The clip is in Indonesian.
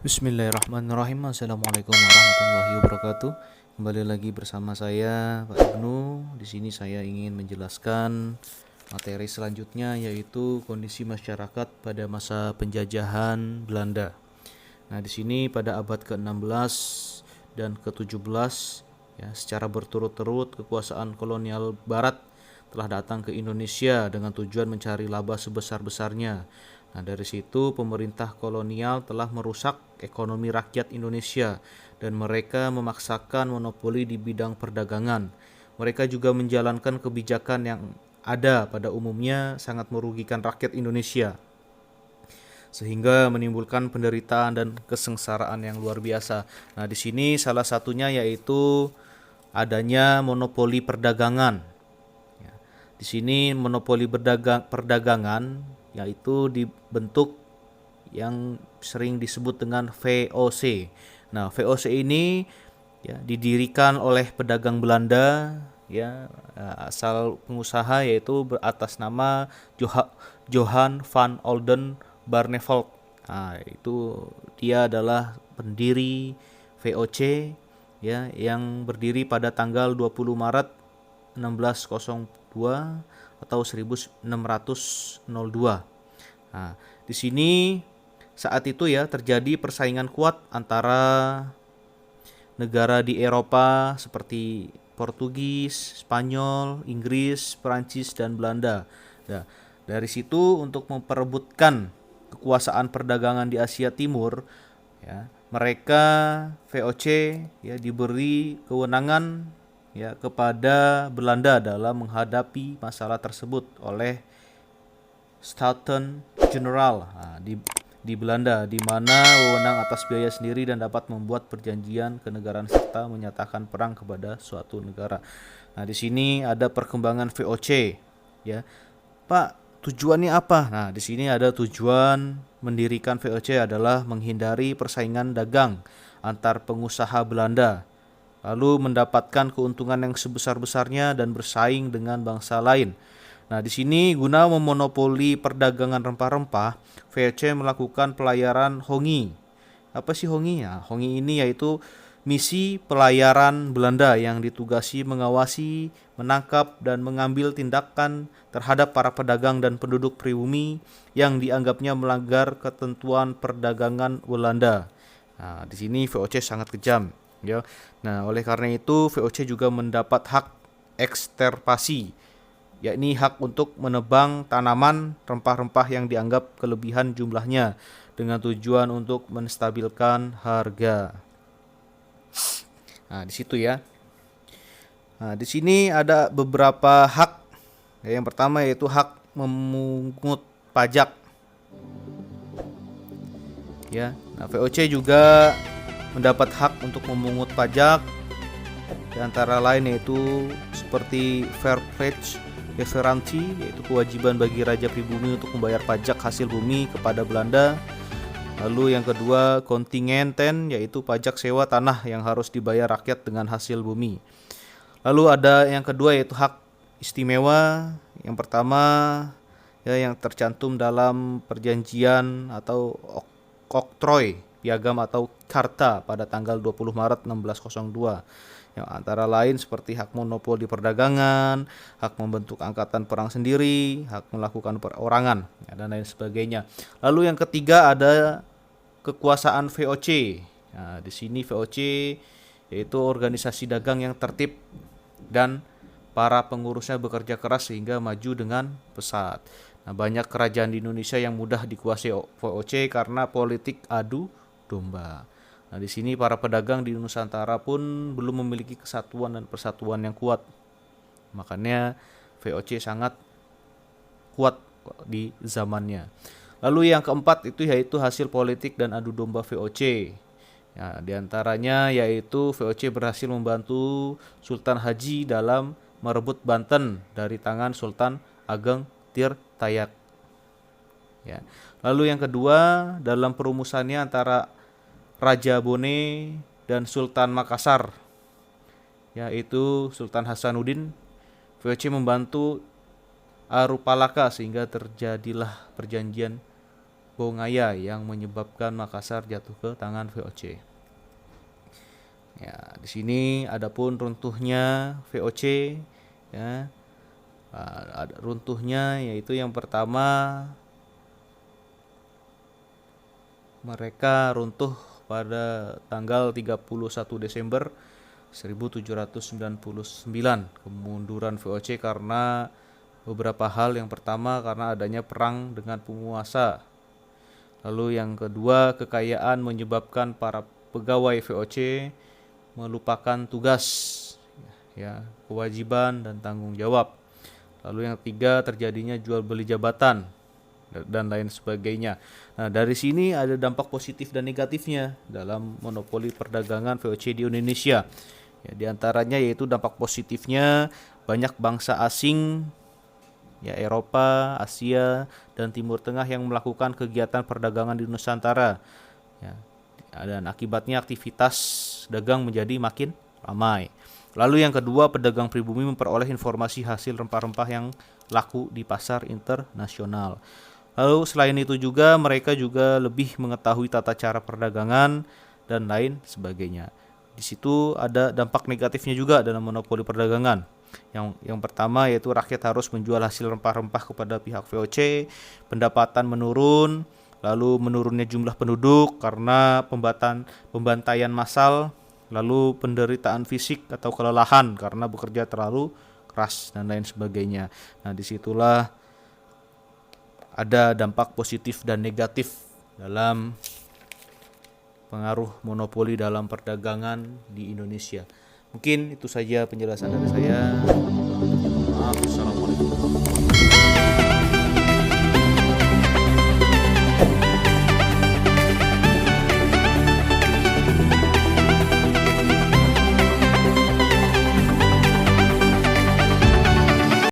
Bismillahirrahmanirrahim. Assalamualaikum warahmatullahi wabarakatuh. Kembali lagi bersama saya Pak Ibnu. Di sini saya ingin menjelaskan materi selanjutnya, yaitu kondisi masyarakat pada masa penjajahan Belanda. Nah, di sini pada abad ke-16 dan ke-17 ya, secara berturut-turut kekuasaan kolonial barat telah datang ke Indonesia dengan tujuan mencari laba sebesar-besarnya. Nah, dari situ pemerintah kolonial telah merusak ekonomi rakyat Indonesia dan mereka memaksakan monopoli di bidang perdagangan. Mereka juga menjalankan kebijakan yang ada pada umumnya sangat merugikan rakyat Indonesia, sehingga menimbulkan penderitaan dan kesengsaraan yang luar biasa. Nah, di sini salah satunya yaitu adanya monopoli perdagangan. Ya, di sini monopoli perdagangan yaitu dibentuk yang sering disebut dengan VOC. Nah, VOC ini ya didirikan oleh pedagang Belanda ya, asal pengusaha yaitu beratas nama Johan van Olden Barneveld. Nah, itu dia adalah pendiri VOC ya, yang berdiri pada tanggal 20 Maret 1602 atau 1602. Nah, di sini saat itu ya terjadi persaingan kuat antara negara di Eropa seperti Portugis, Spanyol, Inggris, Perancis, dan Belanda. Nah, dari situ untuk memperebutkan kekuasaan perdagangan di Asia Timur, ya, mereka VOC ya diberi kewenangan ya kepada Belanda dalam menghadapi masalah tersebut oleh Staten General di Belanda, di mana wewenang atas biaya sendiri dan dapat membuat perjanjian kenegaraan serta menyatakan perang kepada suatu negara. Nah, di sini ada perkembangan VOC ya. Pak, tujuannya apa? Nah, di sini ada tujuan mendirikan VOC adalah menghindari persaingan dagang antar pengusaha Belanda, lalu mendapatkan keuntungan yang sebesar-besarnya dan bersaing dengan bangsa lain. Nah, di sini guna memonopoli perdagangan rempah-rempah, VOC melakukan pelayaran hongi. Apa sih hongi? Ya, hongi ini yaitu misi pelayaran Belanda yang ditugasi mengawasi, menangkap, dan mengambil tindakan terhadap para pedagang dan penduduk pribumi yang dianggapnya melanggar ketentuan perdagangan Belanda. Nah, di sini VOC sangat kejam, ya. Nah, oleh karena itu VOC juga mendapat hak eksterpasi, yakni hak untuk menebang tanaman rempah-rempah yang dianggap kelebihan jumlahnya dengan tujuan untuk menstabilkan harga. Nah, di situ ya. Nah, di sini ada beberapa hak. Yang pertama yaitu hak memungut pajak. Ya, nah, VOC juga mendapat hak untuk memungut pajak, di antara lain yaitu seperti fair pledge referensi, yaitu kewajiban bagi raja pribumi untuk membayar pajak hasil bumi kepada Belanda. Lalu yang kedua kontingenten, yaitu pajak sewa tanah yang harus dibayar rakyat dengan hasil bumi. Lalu ada yang kedua yaitu hak istimewa. Yang pertama ya yang tercantum dalam perjanjian atau oktroy piagam atau karta pada tanggal 20 Maret 1602, yang antara lain seperti hak monopoli perdagangan, hak membentuk angkatan perang sendiri, hak melakukan perorangan, ya, dan lain sebagainya. Lalu yang ketiga ada kekuasaan VOC. Nah, di sini VOC yaitu organisasi dagang yang tertib dan para pengurusnya bekerja keras sehingga maju dengan pesat. Nah, banyak kerajaan di Indonesia yang mudah dikuasai VOC karena politik adu domba. Nah, di sini para pedagang di Nusantara pun belum memiliki kesatuan dan persatuan yang kuat. Makanya VOC sangat kuat di zamannya. Lalu yang keempat itu yaitu hasil politik dan adu domba VOC. Ya, di antaranya yaitu VOC berhasil membantu Sultan Haji dalam merebut Banten dari tangan Sultan Ageng Tirtayak. Ya. Lalu yang kedua dalam perumusannya antara Raja Bone dan Sultan Makassar, yaitu Sultan Hasanuddin, VOC membantu Arupalaka sehingga terjadilah perjanjian Bongaya yang menyebabkan Makassar jatuh ke tangan VOC. Ya, di sini adapun runtuhnya VOC, ya. Ada runtuhnya yaitu yang pertama mereka runtuh pada tanggal 31 Desember 1799. Kemunduran VOC karena beberapa hal. Yang pertama karena adanya perang dengan penguasa. Lalu yang kedua, kekayaan menyebabkan para pegawai VOC melupakan tugas, ya, kewajiban dan tanggung jawab. Lalu yang ketiga, terjadinya jual beli jabatan dan lain sebagainya. Nah, dari sini ada dampak positif dan negatifnya dalam monopoli perdagangan VOC di Indonesia. Ya, di antaranya yaitu dampak positifnya banyak bangsa asing, ya, Eropa, Asia, dan Timur Tengah yang melakukan kegiatan perdagangan di Nusantara. Ya, dan akibatnya aktivitas dagang menjadi makin ramai. Lalu yang kedua, pedagang pribumi memperoleh informasi hasil rempah-rempah yang laku di pasar internasional. Lalu selain itu juga mereka juga lebih mengetahui tata cara perdagangan dan lain sebagainya. Di situ ada dampak negatifnya juga dalam monopoli perdagangan. Yang pertama yaitu rakyat harus menjual hasil rempah-rempah kepada pihak VOC, pendapatan menurun, lalu menurunnya jumlah penduduk karena pembantaian massal, lalu penderitaan fisik atau kelelahan karena bekerja terlalu keras dan lain sebagainya. Nah, disitulah ada dampak positif dan negatif dalam pengaruh monopoli dalam perdagangan di Indonesia. Mungkin itu saja penjelasan dari saya. Maaf.